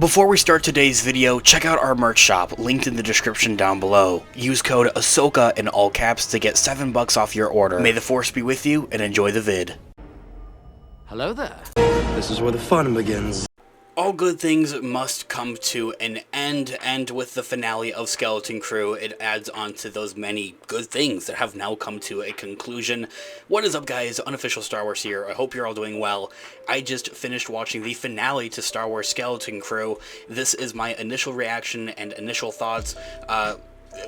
Before we start today's video, check out our merch shop, linked in the description down below. Use code Ahsoka in all caps to get $7 off your order. May the Force be with you, and enjoy the vid. Hello there. This is where the fun begins. All good things must come to an end, and with the finale of Skeleton Crew, it adds on to those many good things that have now come to a conclusion. What is up, guys? Unofficial Star Wars here. I hope you're all doing well. I just finished watching the finale to Star Wars Skeleton Crew. This is my initial reaction and initial thoughts.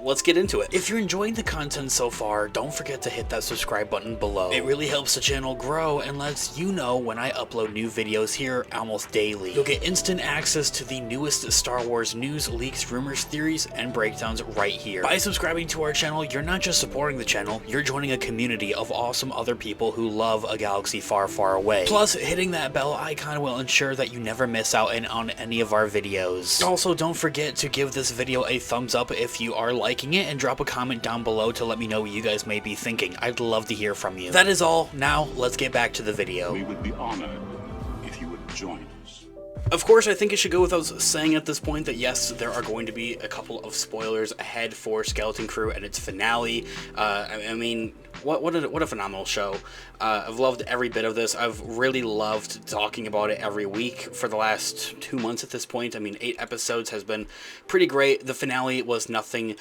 Let's get into it. If you're enjoying the content so far, don't forget to hit that subscribe button below. It really helps the channel grow and lets you know when I upload new videos here almost daily. You'll get instant access to the newest Star Wars news, leaks, rumors, theories, and breakdowns right here. By subscribing to our channel, you're not just supporting the channel, you're joining a community of awesome other people who love a galaxy far, far away. Plus, hitting that bell icon will ensure that you never miss out on any of our videos. Also, don't forget to give this video a thumbs up if you are liking it, and drop a comment down below to let me know what you guys may be thinking. I'd love to hear from you. That is all. Now, let's get back to the video. We would be honored if you would join us. Of course, I think it should go without saying at this point that yes, there are going to be a couple of spoilers ahead for Skeleton Crew and its finale. I mean, what a phenomenal show. I've loved every bit of this. I've really loved talking about it every week for the last 2 months at this point. I mean, 8 episodes has been pretty great. The finale was nothing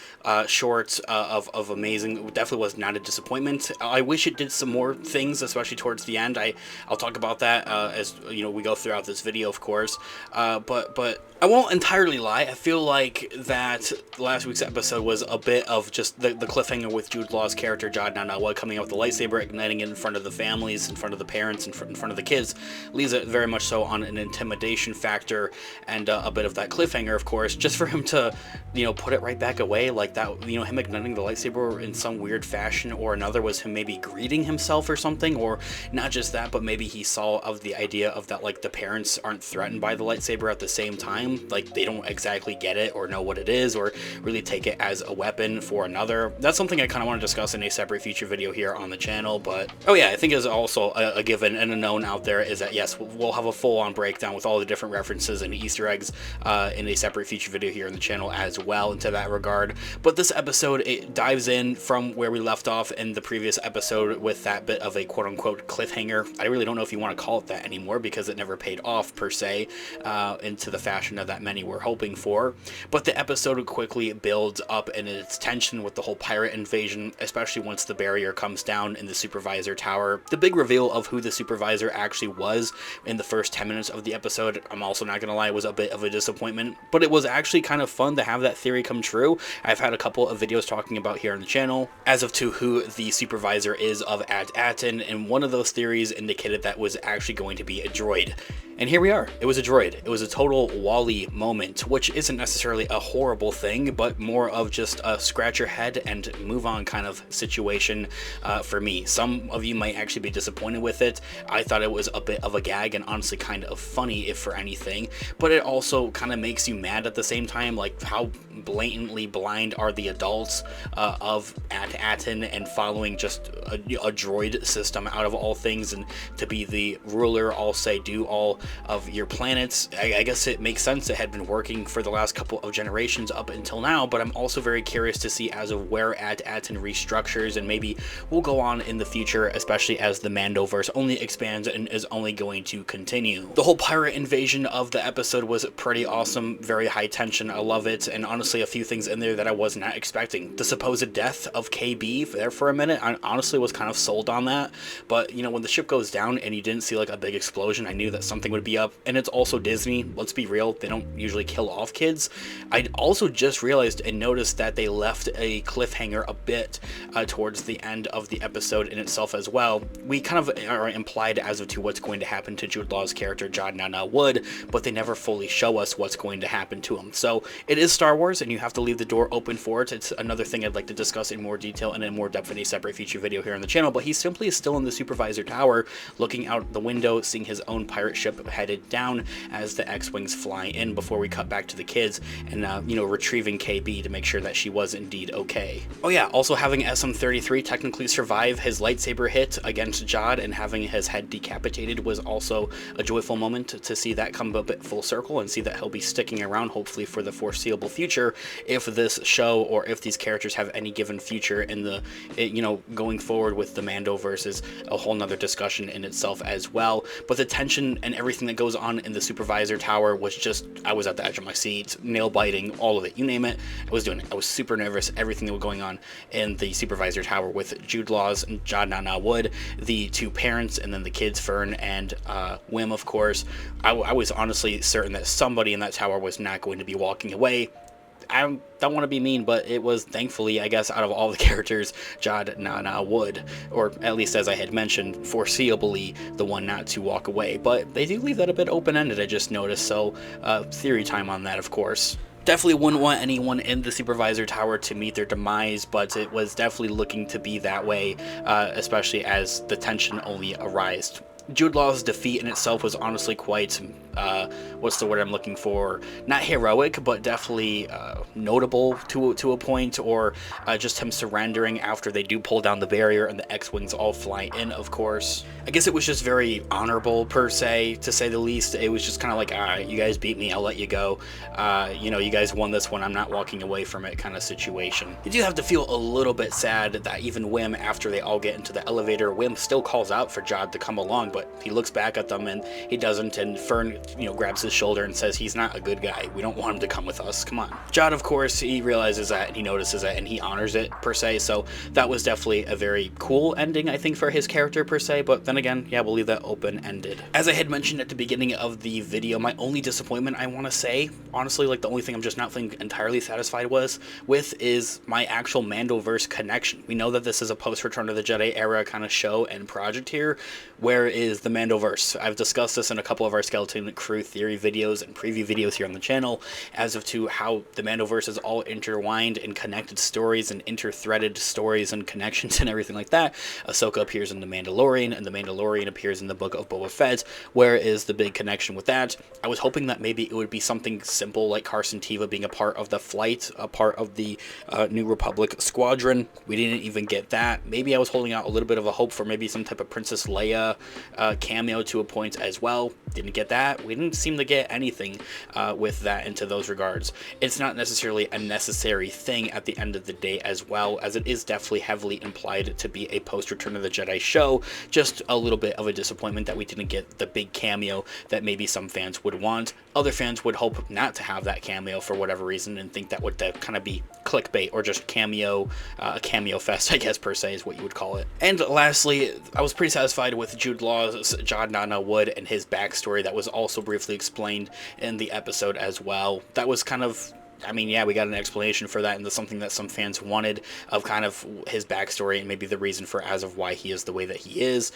short of amazing. It definitely was not a disappointment. I wish it did some more things, especially towards the end. I'll talk about that as you know we go throughout this video, of course. But I won't entirely lie. I feel like that last week's episode was a bit of just the cliffhanger with Jude Law's character Jad Nanawa coming out with the lightsaber, igniting it in front of the families, in front of the parents, in front of the kids, leaves it very much so on an intimidation factor and a bit of that cliffhanger, of course, just for him to, you know, put it right back away like that. You know, him igniting the lightsaber in some weird fashion or another was him maybe greeting himself or something, or not just that, but maybe he saw of the idea of that, like, the parents aren't threatened by the lightsaber at the same time, like they don't exactly get it or know what it is or really take it as a weapon for another. That's something I kind of want to discuss in a separate future video here on the channel. But oh yeah, I think is also a given and a known out there is that yes, we'll have a full-on breakdown with all the different references and Easter eggs in a separate future video here on the channel as well into that regard. But this episode, it dives in from where we left off in the previous episode with that bit of a quote-unquote cliffhanger. I really don't know if you want to call it that anymore because it never paid off per se into the fashion of that many were hoping for. But the episode quickly builds up in its tension with the whole pirate invasion, especially once the barrier comes down in the supervisor tower. The big reveal of who the supervisor actually was in the first 10 minutes of the episode, I'm also not gonna lie, was a bit of a disappointment, but it was actually kind of fun to have that theory come true. I've had a couple of videos talking about here on the channel as of to who the supervisor is of At-Atin, and one of those theories indicated that was actually going to be a droid. And here we are. It was a droid. It was a total Wall-E moment, which isn't necessarily a horrible thing, but more of just a scratch your head and move on kind of situation for me. Some of you might actually be disappointed with it. I thought it was a bit of a gag and honestly kind of funny, if for anything, but it also kind of makes you mad at the same time, like how blatantly blind are the adults of At-Atin and following just a droid system out of all things, and to be the ruler, all say do all of your planets. I guess it makes sense it had been working for the last couple of generations up until now, but I'm also very curious to see as of where At-Atin restructures, and maybe we'll go on in the future, especially as the Mandoverse only expands and is only going to continue. The whole pirate invasion of the episode was pretty awesome, very high tension, I love it, and honestly a few things in there that I was not expecting. The supposed death of KB there for a minute, I honestly was kind of sold on that, but you know, when the ship goes down and you didn't see like a big explosion, I knew that something would be up. And it's also Disney, let's be real, they don't usually kill off kids. I also just realized and noticed that they left a cliffhanger a bit towards the end of the episode in itself as well. We kind of are implied as to what's going to happen to Jude Law's character Jad Nana Wood, but they never fully show us what's going to happen to him. So it is Star Wars and you have to leave the door open for it. It's another thing I'd like to discuss in more detail and in more depth in a separate feature video here on the channel, but he simply is still in the supervisor tower looking out the window, seeing his own pirate ship headed down as the X-Wings fly in before we cut back to the kids and, retrieving KB to make sure that she was indeed okay. Oh yeah, also having SM-33 technically survive his lightsaber hit against Jod and having his head decapitated was also a joyful moment to see that come a bit full circle and see that he'll be sticking around hopefully for the foreseeable future if this show or if these characters have any given future in the, going forward with the Mandoverse is a whole nother discussion in itself as well. But the tension and everything that goes on in the supervisor tower was just, I was at the edge of my seat, nail biting, all of it, you name it, I was doing it. I was super nervous, everything that was going on in the supervisor tower with Jude Laws and Jod Nana Wood, the two parents, and then the kids, Fern and Wim, of course. I was honestly certain that somebody in that tower was not going to be walking away. I don't want to be mean, but it was thankfully, I guess, out of all the characters, Jod Nana Wood, or at least as I had mentioned, foreseeably the one not to walk away. But they do leave that a bit open-ended, I just noticed, so theory time on that, of course. Definitely wouldn't want anyone in the supervisor tower to meet their demise, but it was definitely looking to be that way, especially as the tension only arose. Jude Law's defeat in itself was honestly quite, what's the word I'm looking for? Not heroic, but definitely notable to a point, or just him surrendering after they do pull down the barrier and the X-Wings all fly in, of course. I guess it was just very honorable, per se, to say the least. It was just kind of like, alright, you guys beat me, I'll let you go. You guys won this one, I'm not walking away from it kind of situation. You do have to feel a little bit sad that even Wim, after they all get into the elevator, Wim still calls out for Jod to come along, but he looks back at them and he doesn't, and Fern, grabs his shoulder and says he's not a good guy. We don't want him to come with us. Come on. Jod, of course, he realizes that and he notices that and he honors it, per se, so that was definitely a very cool ending, I think, for his character, per se, but then again, yeah, we'll leave that open-ended. As I had mentioned at the beginning of the video, my only disappointment, I want to say, honestly, like the only thing I'm just not feeling entirely satisfied with is my actual Mandoverse connection. We know that this is a post-Return of the Jedi era kind of show and project here. Where is the Mandoverse? I've discussed this in a couple of our Skeleton Crew theory videos and preview videos here on the channel as of to how the Mandoverse is all intertwined and connected stories and interthreaded stories and connections and everything like that. Ahsoka appears in The Mandalorian and The Mandalorian appears in the Book of Boba Fett. Where is the big connection with that? I was hoping that maybe it would be something simple like Carson Teva being a part of the flight, a part of the New Republic squadron. We didn't even get that. Maybe I was holding out a little bit of a hope for maybe some type of Princess Leia cameo to a point as well. Didn't get that. We didn't seem to get anything with that into those regards. It's not necessarily a necessary thing at the end of the day as well, as it is definitely heavily implied to be a post-Return of the Jedi show. Just a little bit of a disappointment that we didn't get the big cameo that maybe some fans would want. Other fans would hope not to have that cameo for whatever reason and think that would kind of be clickbait or just cameo fest, I guess, per se is what you would call it. And lastly, I was pretty satisfied with Jude Law's Jod Nana Wood and his backstory that was also briefly explained in the episode as well. That was kind of, I mean, yeah, we got an explanation for that, and that's something that some fans wanted, of kind of his backstory and maybe the reason for as of why he is the way that he is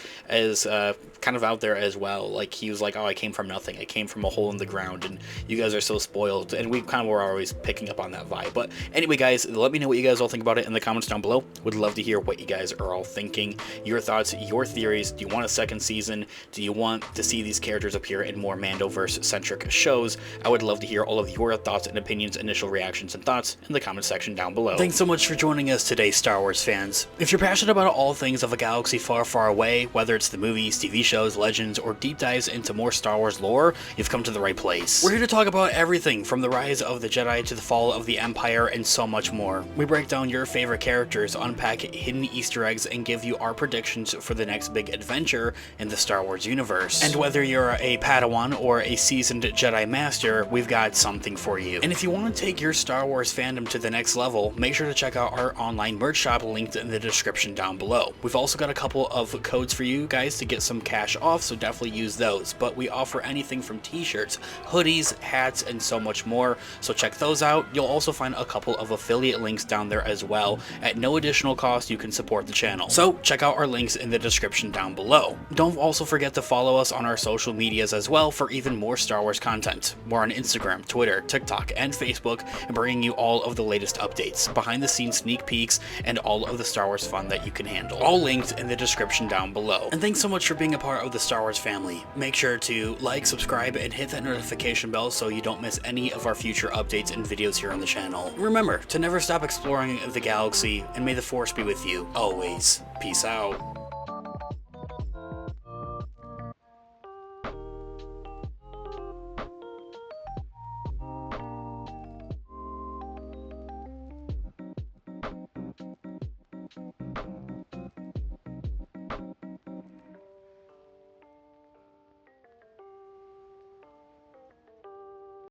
kind of out there as well. Like, he was like, oh, I came from nothing. I came from a hole in the ground, and you guys are so spoiled, and we kind of were always picking up on that vibe. But anyway, guys, let me know what you guys all think about it in the comments down below. Would love to hear what you guys are all thinking, your thoughts, your theories. Do you want a second season? Do you want to see these characters appear in more Mandoverse-centric shows? I would love to hear all of your thoughts and opinions, initial reactions and thoughts in the comment section down below. Thanks so much for joining us today, Star Wars fans. If you're passionate about all things of a galaxy far, far away, whether it's the movies, TV shows, legends, or deep dives into more Star Wars lore, you've come to the right place. We're here to talk about everything from the rise of the Jedi to the fall of the Empire and so much more. We break down your favorite characters, unpack hidden Easter eggs, and give you our predictions for the next big adventure in the Star Wars universe. And whether you're a Padawan or a seasoned Jedi Master, we've got something for you. And if you want to take your Star Wars fandom to the next level, make sure to check out our online merch shop linked in the description down below. We've also got a couple of codes for you guys to get some cash off, so definitely use those. But we offer anything from t-shirts, hoodies, hats, and so much more, so check those out. You'll also find a couple of affiliate links down there as well. At no additional cost, you can support the channel. So check out our links in the description down below. Don't also forget to follow us on our social medias as well for even more Star Wars content. We're on Instagram, Twitter, TikTok, and Facebook look and bringing you all of the latest updates, behind the scenes sneak peeks, and all of the Star Wars fun that you can handle. All linked in the description down below. And thanks so much for being a part of the Star Wars family. Make sure to like, subscribe, and hit that notification bell so you don't miss any of our future updates and videos here on the channel. Remember to never stop exploring the galaxy, and may the Force be with you always. Peace out.